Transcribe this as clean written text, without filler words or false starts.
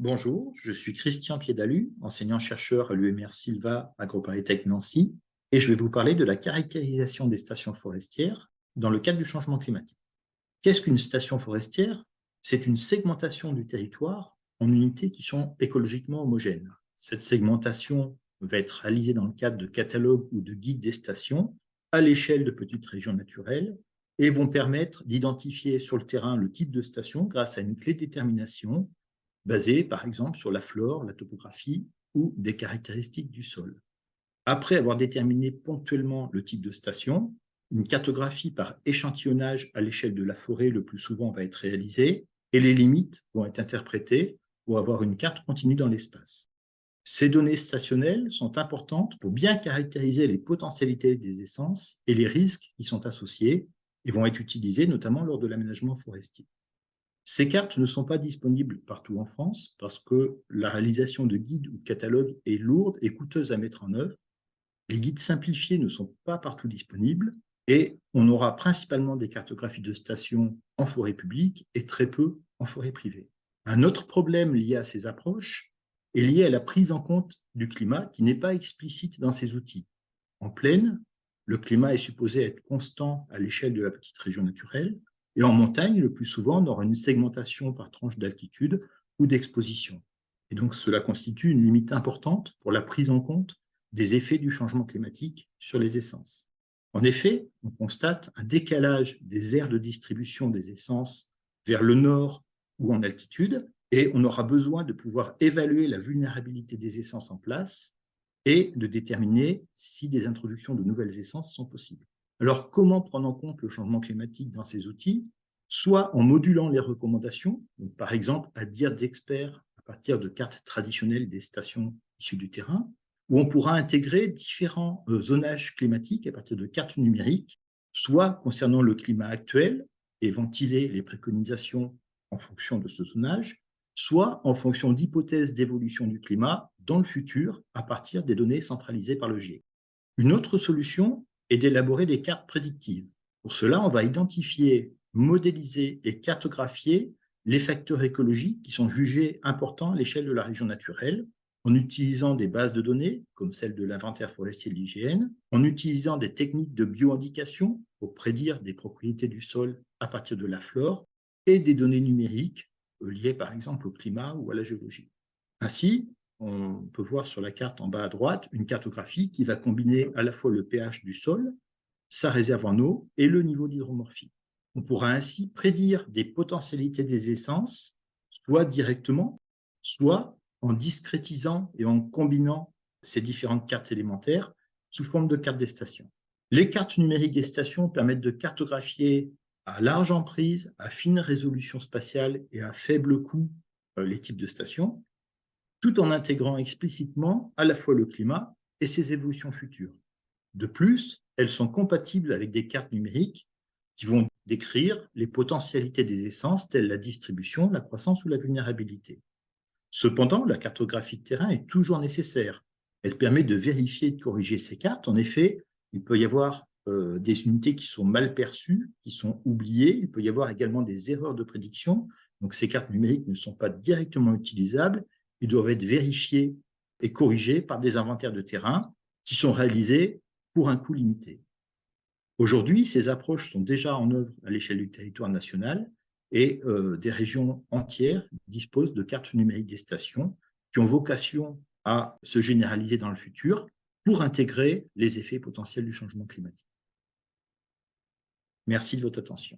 Bonjour, je suis Christian Piedalu, enseignant-chercheur à l'UMR Silva AgroParisTech Nancy, et je vais vous parler de la caractérisation des stations forestières dans le cadre du changement climatique. Qu'est-ce qu'une station forestière? C'est une segmentation du territoire en unités qui sont écologiquement homogènes. Cette segmentation va être réalisée dans le cadre de catalogues ou de guides des stations à l'échelle de petites régions naturelles et vont permettre d'identifier sur le terrain le type de station grâce à une clé de détermination basée par exemple sur la flore, la topographie ou des caractéristiques du sol. Après avoir déterminé ponctuellement le type de station, une cartographie par échantillonnage à l'échelle de la forêt le plus souvent va être réalisée et les limites vont être interprétées pour avoir une carte continue dans l'espace. Ces données stationnelles sont importantes pour bien caractériser les potentialités des essences et les risques qui sont associés et vont être utilisées notamment lors de l'aménagement forestier. Ces cartes ne sont pas disponibles partout en France parce que la réalisation de guides ou de catalogues est lourde et coûteuse à mettre en œuvre. Les guides simplifiés ne sont pas partout disponibles et on aura principalement des cartographies de stations en forêt publique et très peu en forêt privée. Un autre problème lié à ces approches est lié à la prise en compte du climat qui n'est pas explicite dans ces outils. En plaine, le climat est supposé être constant à l'échelle de la petite région naturelle, et en montagne, le plus souvent, on aura une segmentation par tranche d'altitude ou d'exposition. Et donc, cela constitue une limite importante pour la prise en compte des effets du changement climatique sur les essences. En effet, on constate un décalage des aires de distribution des essences vers le nord ou en altitude, et on aura besoin de pouvoir évaluer la vulnérabilité des essences en place et de déterminer si des introductions de nouvelles essences sont possibles. Alors, comment prendre en compte le changement climatique dans ces outils? Soit en modulant les recommandations, donc par exemple à dire d'experts à partir de cartes traditionnelles des stations issues du terrain, où on pourra intégrer différents zonages climatiques à partir de cartes numériques, soit concernant le climat actuel et ventiler les préconisations en fonction de ce zonage, soit en fonction d'hypothèses d'évolution du climat dans le futur à partir des données centralisées par le GIEC. Une autre solution est d'élaborer des cartes prédictives. Pour cela, on va identifier, modéliser et cartographier les facteurs écologiques qui sont jugés importants à l'échelle de la région naturelle, en utilisant des bases de données, comme celle de l'inventaire forestier de l'IGN, en utilisant des techniques de bioindication pour prédire des propriétés du sol à partir de la flore, et des données numériques liées par exemple au climat ou à la géologie. Ainsi, on peut voir sur la carte en bas à droite une cartographie qui va combiner à la fois le pH du sol, sa réserve en eau et le niveau d'hydromorphie. On pourra ainsi prédire des potentialités des essences, soit directement, soit en discrétisant et en combinant ces différentes cartes élémentaires sous forme de cartes des stations. Les cartes numériques des stations permettent de cartographier à large emprise, à fine résolution spatiale et à faible coût les types de stations, tout en intégrant explicitement à la fois le climat et ses évolutions futures. De plus, elles sont compatibles avec des cartes numériques qui vont décrire les potentialités des essences telles la distribution, la croissance ou la vulnérabilité. Cependant, la cartographie de terrain est toujours nécessaire. Elle permet de vérifier et de corriger ces cartes. En effet, il peut y avoir des unités qui sont mal perçues, qui sont oubliées. Il peut y avoir également des erreurs de prédiction. Donc, ces cartes numériques ne sont pas directement utilisables. Ils doivent être vérifiés et corrigés par des inventaires de terrain qui sont réalisés pour un coût limité. Aujourd'hui, ces approches sont déjà en œuvre à l'échelle du territoire national et des régions entières disposent de cartes numériques des stations qui ont vocation à se généraliser dans le futur pour intégrer les effets potentiels du changement climatique. Merci de votre attention.